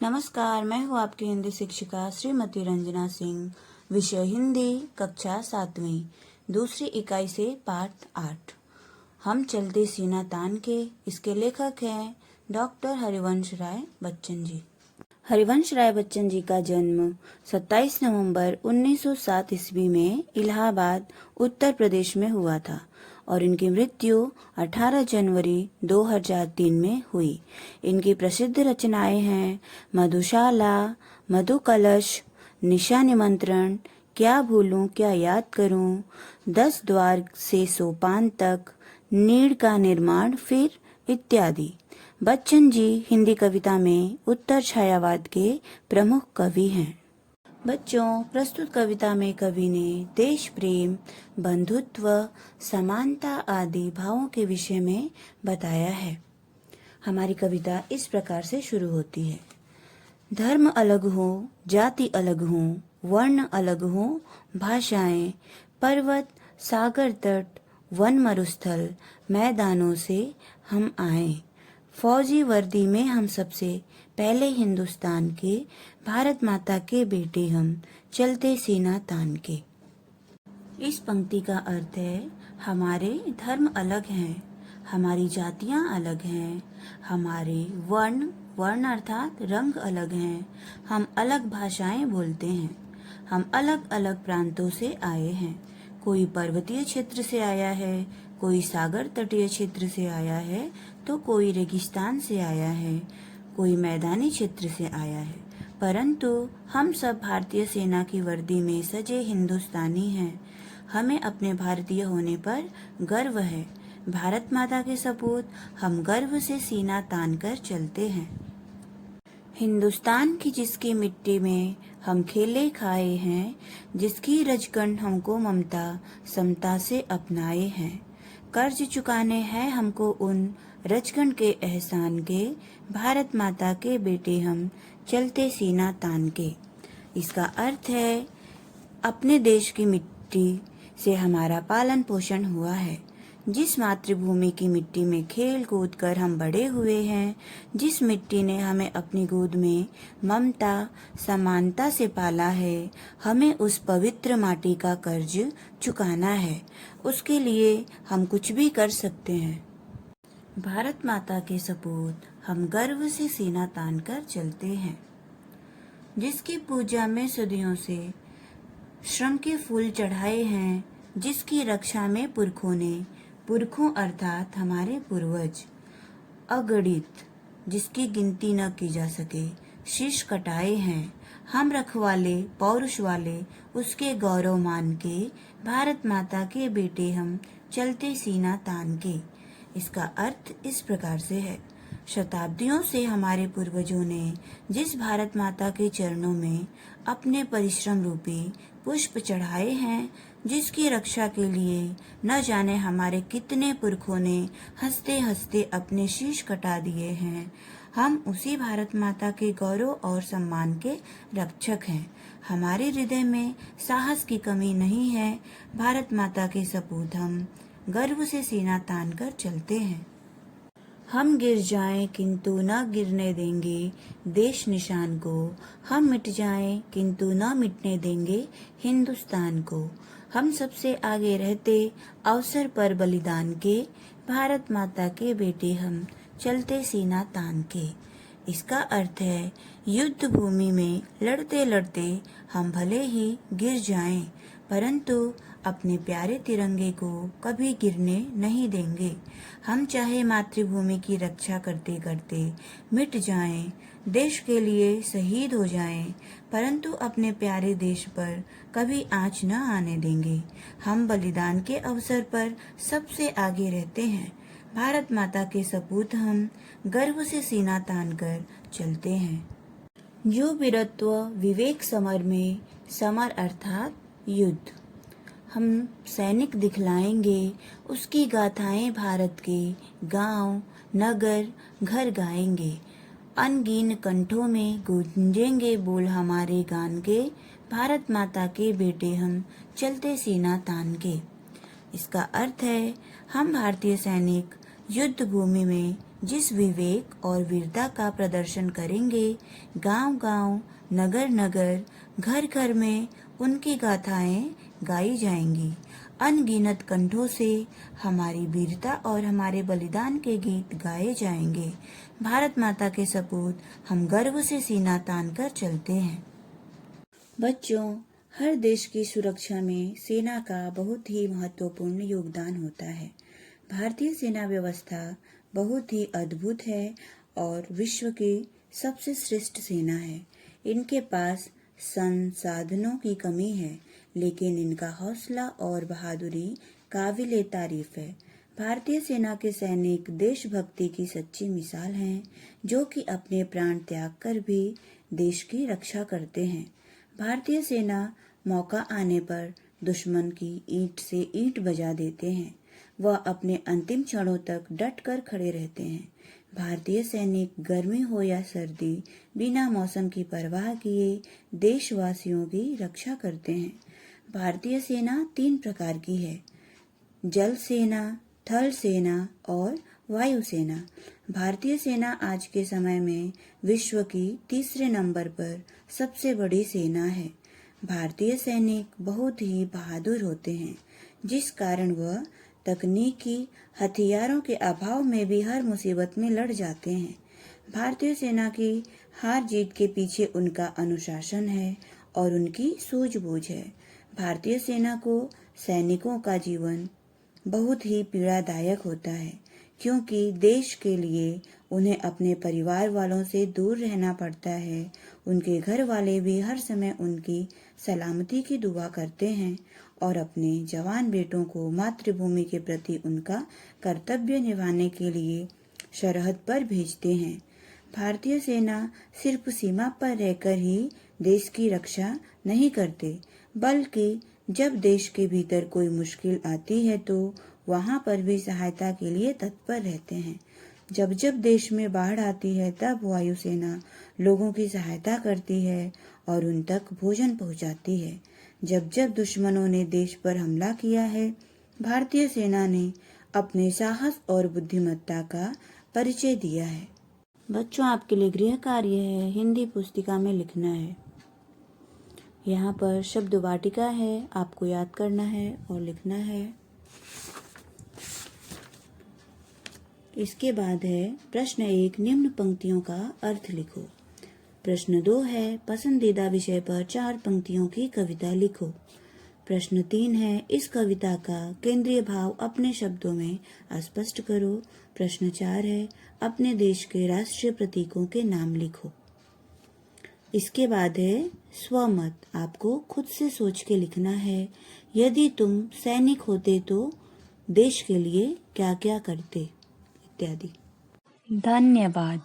नमस्कार, मैं हूँ आपकी हिंदी शिक्षिका श्रीमती रंजना सिंह। विषय हिंदी, कक्षा 7वीं, दूसरी इकाई से पाठ 8। हम चलते सीना तान के। इसके लेखक हैं डॉक्टर हरिवंश राय बच्चन जी। हरिवंश राय बच्चन जी का जन्म 27 नवंबर 1907 ईस्वी में इलाहाबाद, उत्तर प्रदेश में हुआ था और इनकी मृत्यु 18 जनवरी 2003 में हुई। इनकी प्रसिद्ध रचनाएं हैं मधुशाला, मधुकलश, निशा निमंत्रण, क्या भूलूं क्या याद करूं, 10 द्वार से सोपान तक, नीड़ का निर्माण फिर इत्यादि। बच्चन जी हिंदी कविता में उत्तर छायावाद के प्रमुख कवि हैं। बच्चों, प्रस्तुत कविता में कवि ने देश प्रेम, बंधुत्व, समानता आदि भावों के विषय में बताया है। हमारी कविता इस प्रकार से शुरू होती है। धर्म अलग हो, जाति अलग हो, वर्ण अलग हो, भाषाएं, पर्वत, सागर तट, वन मरुस्थल, मैदानों से हम आए। फौजी वर्दी में हम सबसे पहले हिंदुस्तान के, भारत माता के बेटे हम, चलते सीना तान के। इस पंक्ति का अर्थ है, हमारे धर्म अलग हैं, हमारी जातियां अलग हैं, हमारे वर्ण अर्थात रंग अलग हैं, हम अलग भाषाएं बोलते हैं, हम अलग अलग प्रांतों से आए हैं। कोई पर्वतीय क्षेत्र से आया है, कोई सागर तटीय क्षेत्र से आया है, तो कोई रेगिस्तान से आया है, कोई मैदानी क्षेत्र से आया है, परंतु हम सब भारतीय सेना की वर्दी में सजे हिंदुस्तानी हैं। हमें अपने भारतीय होने पर गर्व है। भारत माता के सपूत हम गर्व से सीना तान कर चलते हैं। हिंदुस्तान की जिसकी मिट्टी में हम खेले खाए हैं, जिसकी रजकंड हमको ममता समता से अपनाए हैं। कर्ज चुकाने हैं हमको उन रजकंड के एहसान के, भारत माता के बेटे हम, चलते सीना तान के। इसका अर्थ है, अपने देश की मिट्टी से हमारा पालन पोषण हुआ है। जिस मातृभूमि की मिट्टी में खेल कूद कर हम बड़े हुए हैं, जिस मिट्टी ने हमें अपनी गोद में ममता समानता से पाला है, हमें उस पवित्र माटी का कर्ज चुकाना है। उसके लिए हम कुछ भी कर सकते हैं। भारत माता के सपूत हम गर्व से सीना तान कर चलते हैं। जिसकी पूजा में सदियों से श्रम के फूल चढ़ाए हैं, जिसकी रक्षा में पुरखों अर्थात हमारे पूर्वज अगणित, जिसकी गिनती न की जा सके, शीश कटाए हैं। हम रखवाले पौरुष वाले उसके गौरव मान के, भारत माता के बेटे हम, चलते सीना तान के। इसका अर्थ इस प्रकार से है, शताब्दियों से हमारे पूर्वजों ने जिस भारत माता के चरणों में अपने परिश्रम रूपी पुष्प चढ़ाए हैं, जिसकी रक्षा के लिए न जाने हमारे कितने पुरखों ने हंसते हंसते अपने शीश कटा दिए हैं, हम उसी भारत माता के गौरव और सम्मान के रक्षक हैं। हमारे हृदय में साहस की कमी नहीं है। भारत माता के सपूत हम गर्व से सीना तान कर चलते हैं। हम गिर जाएं किंतु न गिरने देंगे देश निशान को, हम मिट जाएं किंतु न मिटने देंगे हिंदुस्तान को। हम सबसे आगे रहते अवसर पर बलिदान के, भारत माता के बेटे हम, चलते सीना तान के। इसका अर्थ है, युद्ध भूमि में लड़ते लड़ते हम भले ही गिर जाएं, परंतु अपने प्यारे तिरंगे को कभी गिरने नहीं देंगे। हम चाहे मातृभूमि की रक्षा करते करते मिट जाएं, देश के लिए शहीद हो जाएं, परंतु अपने प्यारे देश पर कभी आँच न आने देंगे। हम बलिदान के अवसर पर सबसे आगे रहते हैं। भारत माता के सपूत हम, गर्व से सीना तान कर चलते हैं। जो वीरत्व विवेक समर में, समर अर्थात युद्ध, हम सैनिक दिखलाएंगे, उसकी गाथाएं भारत के गांव नगर घर गाएंगे। अनगिन कंठों में गूंजेंगे बोल हमारे गान के, भारत माता के बेटे हम, चलते सीना तान के। इसका अर्थ है, हम भारतीय सैनिक युद्ध भूमि में जिस विवेक और वीरता का प्रदर्शन करेंगे, गांव-गांव, नगर-नगर, घर-घर में उनकी गाथाएं गाई जाएंगी। अनगिनत कंठों से हमारी वीरता और हमारे बलिदान के गीत गाए जाएंगे। भारत माता के सपूत हम गर्व से सीना तान कर चलते हैं। बच्चों, हर देश की सुरक्षा में सेना का बहुत ही महत्वपूर्ण योगदान होता है। भारतीय सेना व्यवस्था बहुत ही अद्भुत है और विश्व की सबसे श्रेष्ठ सेना है। इनके पास संसाधनों की कमी है, लेकिन इनका हौसला और बहादुरी काबिले तारीफ है। भारतीय सेना के सैनिक देशभक्ति की सच्ची मिसाल हैं, जो कि अपने प्राण त्याग कर भी देश की रक्षा करते हैं। भारतीय सेना मौका आने पर दुश्मन की ईंट से ईंट बजा देते हैं। वह अपने अंतिम क्षणों तक डट कर खड़े रहते हैं। भारतीय सैनिक गर्मी हो या सर्दी, बिना मौसम की परवाह किए देशवासियों की रक्षा करते हैं। भारतीय सेना 3 प्रकार की है: जल सेना, थल सेना और वायु सेना। भारतीय सेना आज के समय में विश्व की तीसरे नंबर पर सबसे बड़ी सेना है। भारतीय सैनिक बहुत ही बहादुर होते हैं, जिस कारण वह तकनीकी हथियारों के अभाव में भी हर मुसीबत में लड़ जाते हैं। भारतीय सेना की हार जीत के पीछे उनका अनुशासन है और उनकी सूझबूझ है। भारतीय सेना को सैनिकों का जीवन बहुत ही पीड़ादायक होता है, क्योंकि देश के लिए उन्हें अपने परिवार वालों से दूर रहना पड़ता है। उनके घर वाले भी हर समय उनकी सलामती की दुआ करते हैं और अपने जवान बेटों को मातृभूमि के प्रति उनका कर्तव्य निभाने के लिए सरहद पर भेजते हैं। भारतीय सेना सिर्फ सीमा पर रहकर ही देश की रक्षा नहीं करते, बल्कि जब देश के भीतर कोई मुश्किल आती है तो वहां पर भी सहायता के लिए तत्पर रहते हैं। जब जब देश में बाढ़ आती है, तब वायुसेना लोगों की सहायता करती है और उन तक भोजन पहुंचाती है। जब जब दुश्मनों ने देश पर हमला किया है, भारतीय सेना ने अपने साहस और बुद्धिमत्ता का परिचय दिया है। बच्चों, आपके लिए गृह कार्य है, हिंदी पुस्तिका में लिखना है। यहाँ पर शब्द वाटिका है, आपको याद करना है और लिखना है। इसके बाद है प्रश्न 1, निम्न पंक्तियों का अर्थ लिखो। प्रश्न 2 है पसंदीदा विषय पर 4 पंक्तियों की कविता लिखो। प्रश्न 3 है इस कविता का केंद्रीय भाव अपने शब्दों में स्पष्ट करो। प्रश्न 4 है अपने देश के राष्ट्रीय प्रतीकों के नाम लिखो। इसके बाद है स्वमत, आपको खुद से सोच के लिखना है। यदि तुम सैनिक होते तो देश के लिए क्या क्या करते, इत्यादि। धन्यवाद।